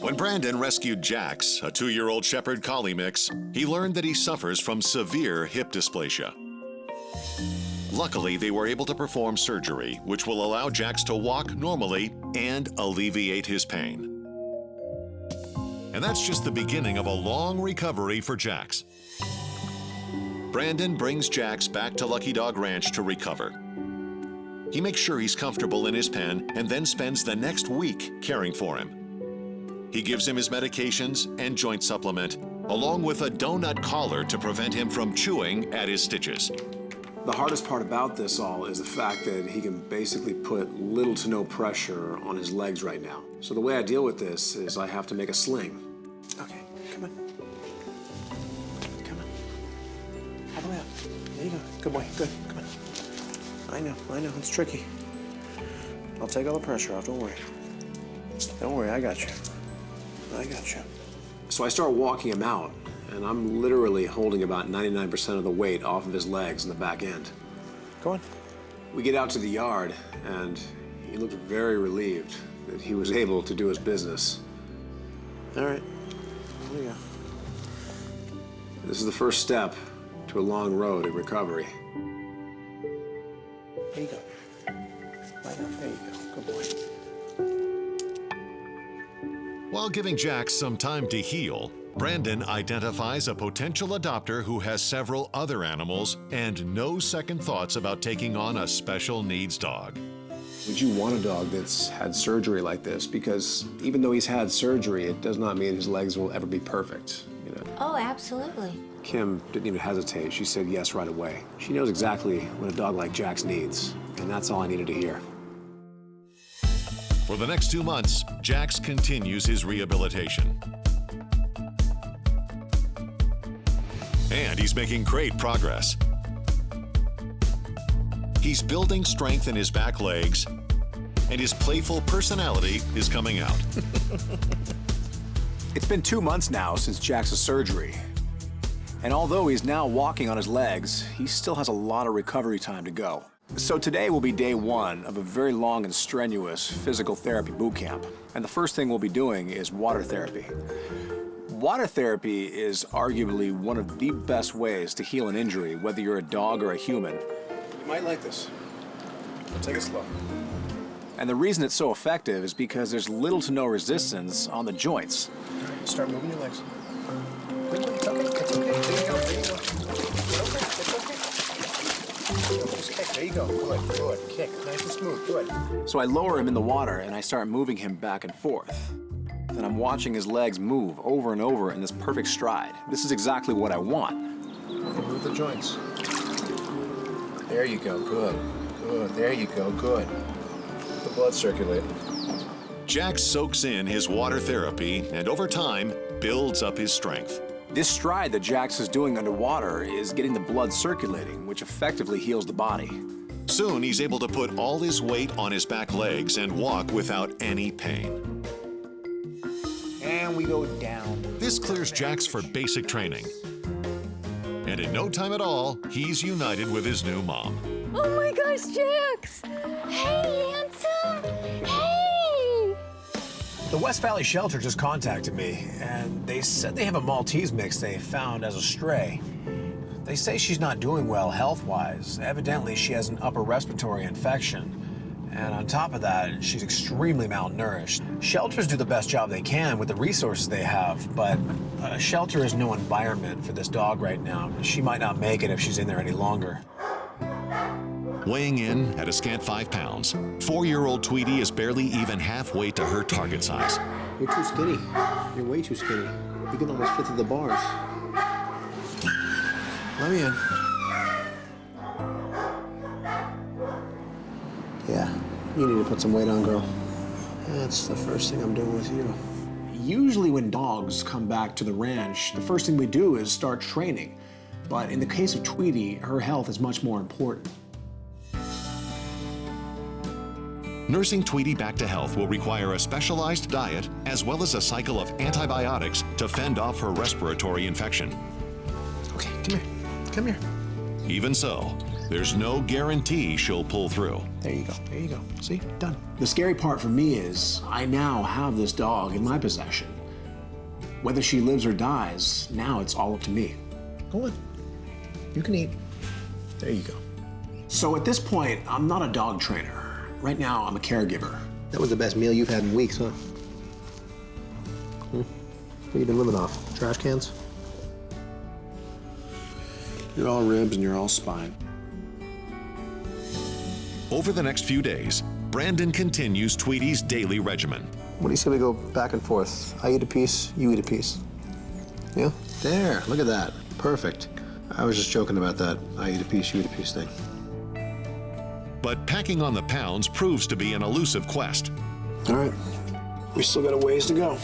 When Brandon rescued Jax, a 2-year-old shepherd-collie mix, he learned that he suffers from severe hip dysplasia. Luckily, they were able to perform surgery, which will allow Jax to walk normally and alleviate his pain. And that's just the beginning of a long recovery for Jax. Brandon brings Jax back to Lucky Dog Ranch to recover. He makes sure he's comfortable in his pen and then spends the next week caring for him. He gives him his medications and joint supplement, along with a donut collar to prevent him from chewing at his stitches. The hardest part about this all is the fact that he can basically put little to no pressure on his legs right now. So the way I deal with this is I have to make a sling. Okay, come on. Come on. All the way up. There you go. Good boy, good, come on. I know, it's tricky. I'll take all the pressure off, don't worry. Don't worry, I got you. I got you. So I start walking him out, and I'm literally holding about 99% of the weight off of his legs in the back end. Go on. We get out to the yard, and he looked very relieved that he was able to do his business. All right, here we go. This is the first step to a long road in recovery. There you go. Right up, there you go, good boy. While giving Jax some time to heal, Brandon identifies a potential adopter who has several other animals and no second thoughts about taking on a special needs dog. Would you want a dog that's had surgery like this? Because even though he's had surgery, it does not mean his legs will ever be perfect, you know? Oh, absolutely. Kim didn't even hesitate. She said yes right away. She knows exactly what a dog like Jax needs, and that's all I needed to hear. For the next 2 months, Jax continues his rehabilitation. And he's making great progress. He's building strength in his back legs, and his playful personality is coming out. It's been 2 months now since Jax's surgery. And although he's now walking on his legs, he still has a lot of recovery time to go. So today will be day 1 of a very long and strenuous physical therapy boot camp. And the first thing we'll be doing is water therapy. Water therapy is arguably one of the best ways to heal an injury, whether you're a dog or a human. You might like this. Take it slow. And the reason it's so effective is because there's little to no resistance on the joints. All right, start moving your legs. It's okay, it's okay. There you go, there you go. Just kick, there you go. Good, good. Kick, nice and smooth, good. So I lower him in the water and I start moving him back and forth. Then I'm watching his legs move over and over in this perfect stride. This is exactly what I want. Move the joints. There you go, good. Good, there you go, good. The blood circulating. Jax soaks in his water therapy and over time builds up his strength. This stride that Jax is doing underwater is getting the blood circulating, which effectively heals the body. Soon he's able to put all his weight on his back legs and walk without any pain. And we go down. This clears Jax for basic training. And in no time at all, he's united with his new mom. Oh my gosh, Jax! Hey, handsome! Hey! The West Valley Shelter just contacted me, and they said they have a Maltese mix they found as a stray. They say she's not doing well health-wise. Evidently, she has an upper respiratory infection. And on top of that, she's extremely malnourished. Shelters do the best job they can with the resources they have, but a shelter is no environment for this dog right now. She might not make it if she's in there any longer. Weighing in at a scant 5 pounds, 4-year-old Tweety is barely even halfway to her target size. You're too skinny. You're way too skinny. You can almost fit through the bars. Let me in. Yeah, you need to put some weight on, girl. That's the first thing I'm doing with you. Usually when dogs come back to the ranch, the first thing we do is start training. But in the case of Tweety, her health is much more important. Nursing Tweety back to health will require a specialized diet as well as a cycle of antibiotics to fend off her respiratory infection. Okay, come here. Come here. Even so, there's no guarantee she'll pull through. There you go. There you go. See? Done. The scary part for me is I now have this dog in my possession. Whether she lives or dies, now it's all up to me. Go on. You can eat. There you go. So at this point, I'm not a dog trainer. Right now, I'm a caregiver. That was the best meal you've had in weeks, huh? What have you been living off? Trash cans? You're all ribs and you're all spine. Over the next few days, Brandon continues Tweety's daily regimen. What do you say we go back and forth? I eat a piece, you eat a piece. Yeah? There, look at that. Perfect. I was just joking about that I eat a piece, you eat a piece thing. But packing on the pounds proves to be an elusive quest. All right, we still got a ways to go.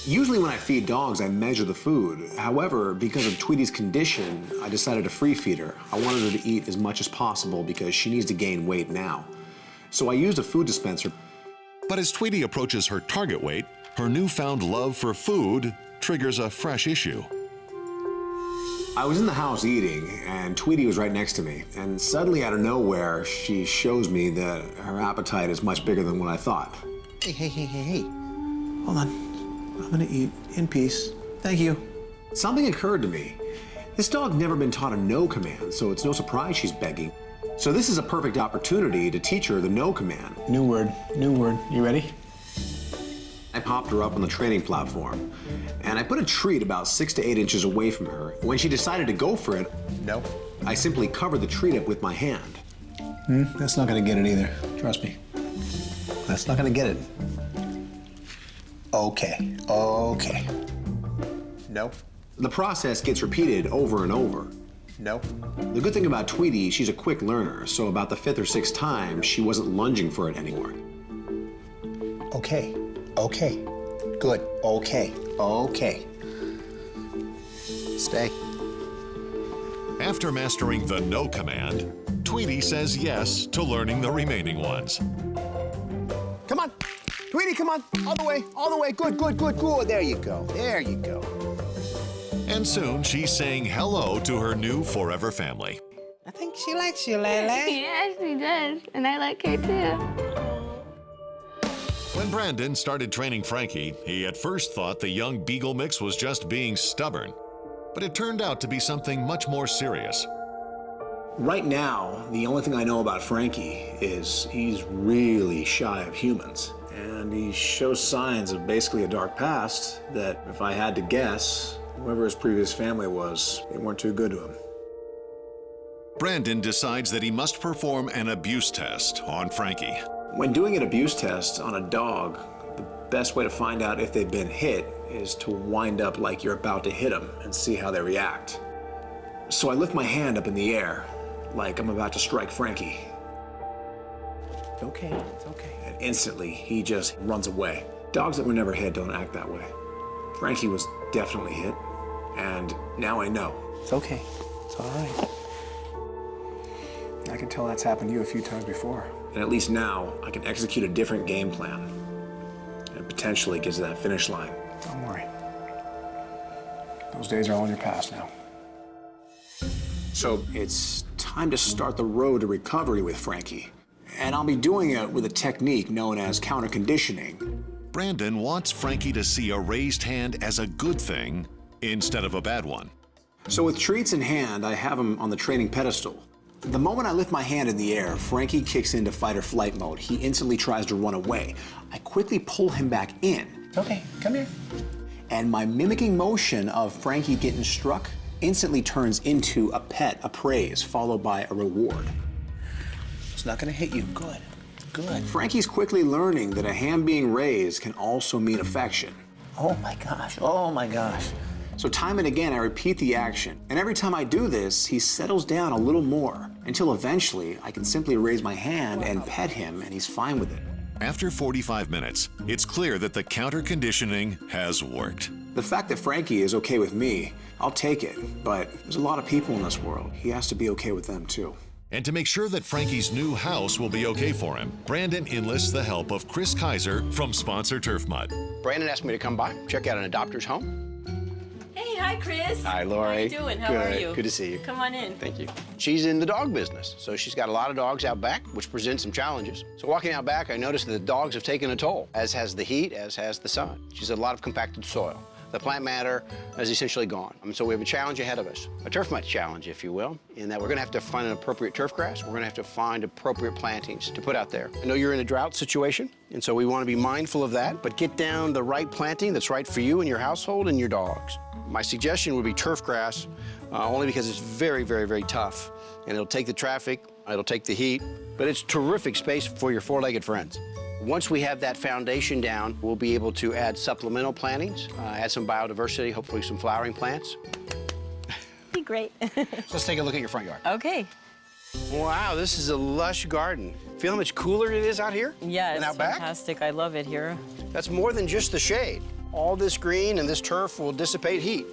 Usually when I feed dogs, I measure the food. However, because of Tweety's condition, I decided to free feed her. I wanted her to eat as much as possible because she needs to gain weight now. So I used a food dispenser. But as Tweety approaches her target weight, her newfound love for food triggers a fresh issue. I was in the house eating, and Tweety was right next to me. And suddenly, out of nowhere, she shows me that her appetite is much bigger than what I thought. Hey. Hold on. I'm gonna eat in peace. Thank you. Something occurred to me. This dog never been taught a no command, so it's no surprise she's begging. So this is a perfect opportunity to teach her the no command. New word. You ready? I popped her up on the training platform, and I put a treat about 6 to 8 inches away from her. When she decided to go for it, No. I simply covered the treat up with my hand. That's not gonna get it either. Trust me. That's not gonna get it. Okay. No. The process gets repeated over and over. No. The good thing about Tweety, she's a quick learner, so about the 5th or 6th time, she wasn't lunging for it anymore. Okay. Good. Okay. Stay. After mastering the no command, Tweety says yes to learning the remaining ones. Come on. Tweety, come on. All the way. Good. There you go. And soon she's saying hello to her new forever family. I think she likes you, Lele. Yeah, she does. And I like her too. When Brandon started training Frankie, he at first thought the young beagle mix was just being stubborn. But it turned out to be something much more serious. Right now, the only thing I know about Frankie is he's really shy of humans. And he shows signs of basically a dark past that, if I had to guess, whoever his previous family was, they weren't too good to him. Brandon decides that he must perform an abuse test on Frankie. When doing an abuse test on a dog, the best way to find out if they've been hit is to wind up like you're about to hit them and see how they react. So I lift my hand up in the air, like I'm about to strike Frankie. It's okay. And instantly, he just runs away. Dogs that were never hit don't act that way. Frankie was definitely hit, and now I know. It's okay. It's all right. I can tell that's happened to you a few times before. And at least now, I can execute a different game plan and potentially get to that finish line. Don't worry. Those days are all in your past now. So it's time to start the road to recovery with Frankie. And I'll be doing it with a technique known as counter-conditioning. Brandon wants Frankie to see a raised hand as a good thing instead of a bad one. So with treats in hand, I have him on the training pedestal. The moment I lift my hand in the air, Frankie kicks into fight or flight mode. He instantly tries to run away. I quickly pull him back in. Okay, come here. And my mimicking motion of Frankie getting struck instantly turns into a pet, a praise, followed by a reward. It's not gonna hit you. Good. Frankie's quickly learning that a hand being raised can also mean affection. Oh my gosh. So time and again, I repeat the action. And every time I do this, he settles down a little more until eventually I can simply raise my hand and pet him and he's fine with it. After 45 minutes, it's clear that the counter-conditioning has worked. The fact that Frankie is okay with me, I'll take it. But there's a lot of people in this world. He has to be okay with them too. And to make sure that Frankie's new house will be okay for him, Brandon enlists the help of Chris Kaiser from Sponsor Turf Mud. Brandon asked me to come by, check out an adopter's home. Hey, how Hi, Chris. Hi, Lori. How you doing? How are you? Good to see you. Come on in. Thank you. She's in the dog business, so she's got a lot of dogs out back, which presents some challenges. So walking out back, I noticed that the dogs have taken a toll, as has the heat, as has the sun. She's had a lot of compacted soil. The plant matter is essentially gone. So we have a challenge ahead of us, a turf mite challenge, if you will, in that we're gonna have to find an appropriate turf grass. We're gonna have to find appropriate plantings to put out there. I know you're in a drought situation, and so we wanna be mindful of that, but get down the right planting that's right for you and your household and your dogs. My suggestion would be turf grass, only because it's very, very, very tough, and it'll take the traffic, it'll take the heat, but it's terrific space for your four-legged friends. Once we have that foundation down, we'll be able to add supplemental plantings, add some biodiversity, hopefully some flowering plants. Be great. Let's take a look at your front yard. Okay. Wow, this is a lush garden. Feel how much cooler it is out here? Yeah, and it's out back? fantastic. I love it here. That's more than just the shade. All this green and this turf will dissipate heat,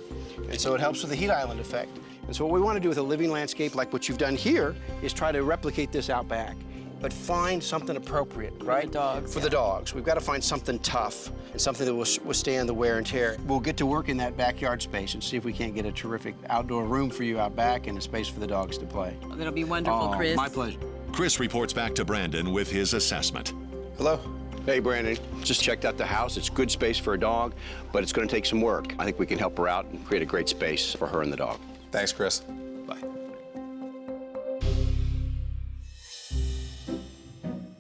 and so it helps with the heat island effect. And so what we want to do with a living landscape like what you've done here is try to replicate this out back, but find something appropriate, right? For the dogs. For the dogs. We've got to find something tough and something that will withstand the wear and tear. We'll get to work in that backyard space and see if we can't get a terrific outdoor room for you out back and a space for the dogs to play. That'll be wonderful, Chris. My pleasure. Chris reports back to Brandon with his assessment. Hello. Hey, Brandon. Just checked out the house. It's good space for a dog, but it's going to take some work. I think we can help her out and create a great space for her and the dog. Thanks, Chris. Bye.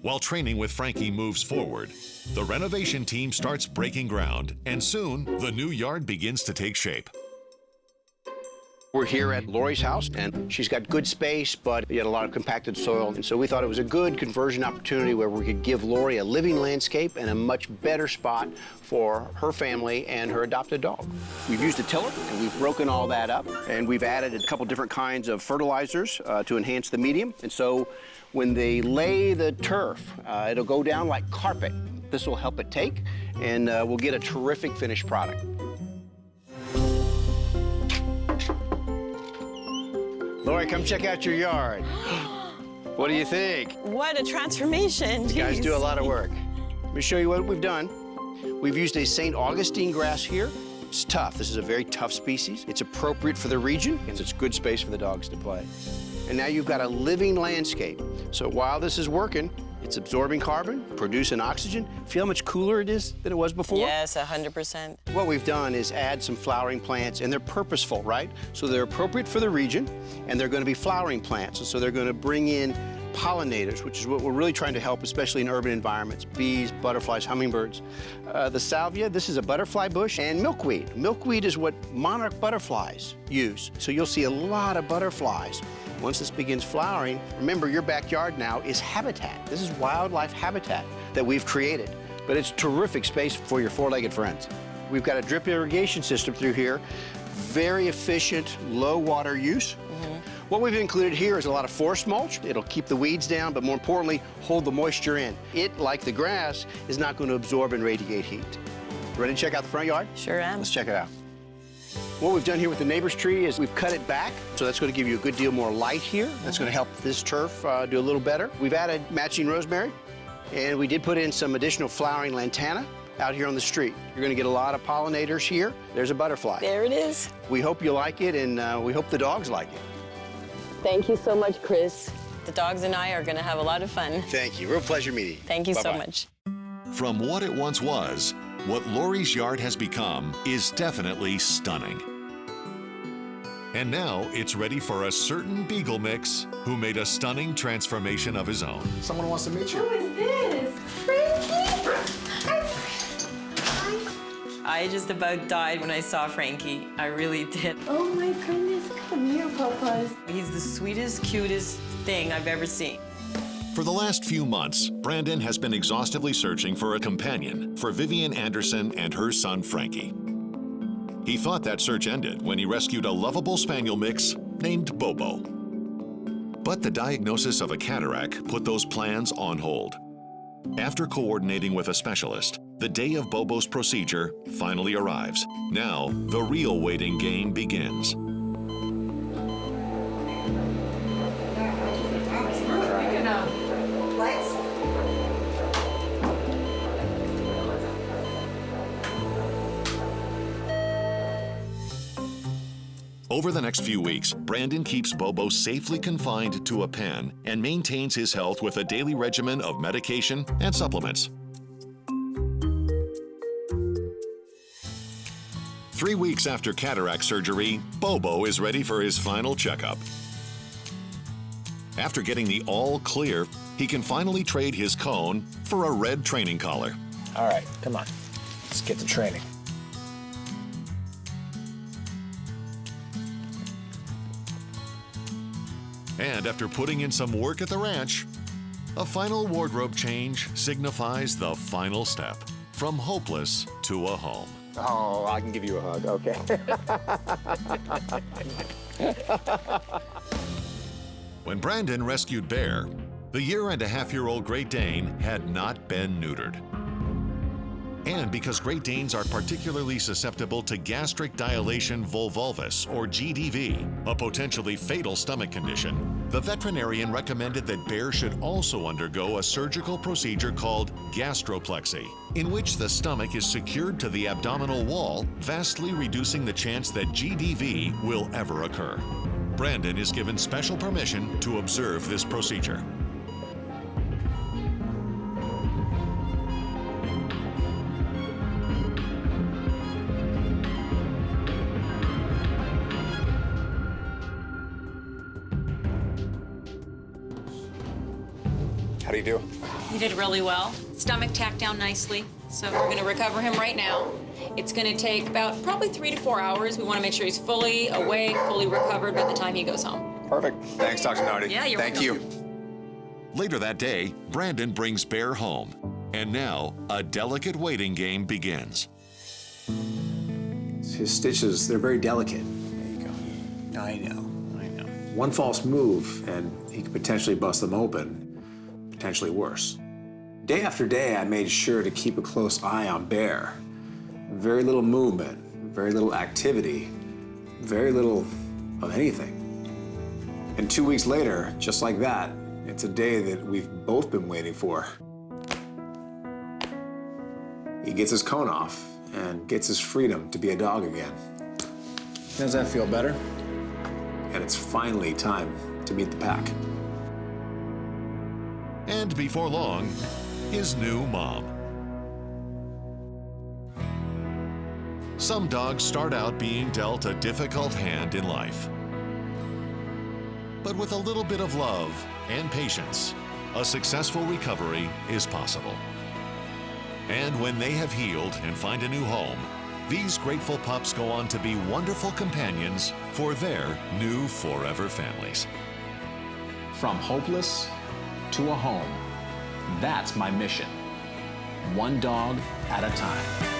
While training with Frankie moves forward, the renovation team starts breaking ground, and soon the new yard begins to take shape. We're here at Lori's house, and she's got good space, but yet a lot of compacted soil. And so we thought it was a good conversion opportunity where we could give Lori a living landscape and a much better spot for her family and her adopted dog. We've used a tiller, and we've broken all that up, and we've added a couple different kinds of fertilizers to enhance the medium. And so when they lay the turf, it'll go down like carpet. This will help it take, and we'll get a terrific finished product. Lori, come check out your yard. What do you think? What a transformation. You guys Jeez. do a lot of work. Let me show you what we've done. We've used a St. Augustine grass here. It's tough. This is a very tough species. It's appropriate for the region, and it's good space for the dogs to play. And now you've got a living landscape. So while this is working, it's absorbing carbon, producing oxygen. Feel how much cooler it is than it was before? Yes, 100%. What we've done is add some flowering plants, and they're purposeful, right? So they're appropriate for the region, and they're going to be flowering plants, and so they're going to bring in pollinators, which is what we're really trying to help, especially in urban environments, bees, butterflies, hummingbirds. The salvia, this is a butterfly bush, and milkweed. Milkweed is what monarch butterflies use, so you'll see a lot of butterflies. Once this begins flowering, remember your backyard now is habitat. This is wildlife habitat that we've created, but it's terrific space for your four-legged friends. We've got a drip irrigation system through here, very efficient, low water use. What we've included here is a lot of forest mulch. It'll keep the weeds down, but more importantly, hold the moisture in. It, like the grass, is not going to absorb and radiate heat. Ready to check out the front yard? Sure am. Let's check it out. What we've done here with the neighbor's tree is we've cut it back, so that's going to give you a good deal more light here. That's going to help this turf do a little better. We've added matching rosemary, and we did put in some additional flowering lantana out here on the street. You're going to get a lot of pollinators here. There's a butterfly. There it is. We hope you like it, and we hope the dogs like it. Thank you so much, Chris. The dogs and I are going to have a lot of fun. Thank you. Real pleasure meeting you. Thank you so Bye-bye. much. From what it once was, what Lori's yard has become is definitely stunning. And now it's ready for a certain beagle mix who made a stunning transformation of his own. Someone wants to meet you. Who is this? Frankie? I just about died when I saw Frankie. I really did. Oh my goodness, come here, Papas. He's the sweetest, cutest thing I've ever seen. For the last few months, Brandon has been exhaustively searching for a companion for Vivian Anderson and her son, Frankie. He thought that search ended when he rescued a lovable spaniel mix named Bobo. But the diagnosis of a cataract put those plans on hold. After coordinating with a specialist, the day of Bobo's procedure finally arrives. Now, the real waiting game begins. Over the next few weeks, Brandon keeps Bobo safely confined to a pen and maintains his health with a daily regimen of medication and supplements. 3 weeks after cataract surgery, Bobo is ready for his final checkup. After getting the all clear, he can finally trade his cone for a red training collar. All right, come on. Let's get to training. And after putting in some work at the ranch, a final wardrobe change signifies the final step from hopeless to a home. Oh, I can give you a hug, okay. When Brandon rescued Bear, the year-and-a-half-year-old Great Dane had not been neutered. And because Great Danes are particularly susceptible to gastric dilation volvulus, or GDV, a potentially fatal stomach condition, the veterinarian recommended that Bear should also undergo a surgical procedure called gastroplexy, in which the stomach is secured to the abdominal wall, vastly reducing the chance that GDV will ever occur. Brandon is given special permission to observe this procedure. How do you do? He did really well. Stomach tacked down nicely. So we're gonna recover him right now. It's gonna take about probably 3 to 4 hours. We wanna make sure he's fully awake, fully recovered by the time he goes home. Perfect. Thanks, Dr. Nardi. Yeah, you're Thank welcome. you. Later that day, Brandon brings Bear home. And now, a delicate waiting game begins. His stitches, they're very delicate. There you go. I know. One false move, and he could potentially bust them open, potentially worse. Day after day, I made sure to keep a close eye on Bear. Very little movement, very little activity, very little of anything. And 2 weeks later, just like that, it's a day that we've both been waiting for. He gets his cone off and gets his freedom to be a dog again. Does that feel better? And it's finally time to meet the pack. And before long, his new mom. Some dogs start out being dealt a difficult hand in life. But with a little bit of love and patience, a successful recovery is possible. And when they have healed and find a new home, these grateful pups go on to be wonderful companions for their new forever families. From hopeless to a home. That's my mission. One dog at a time.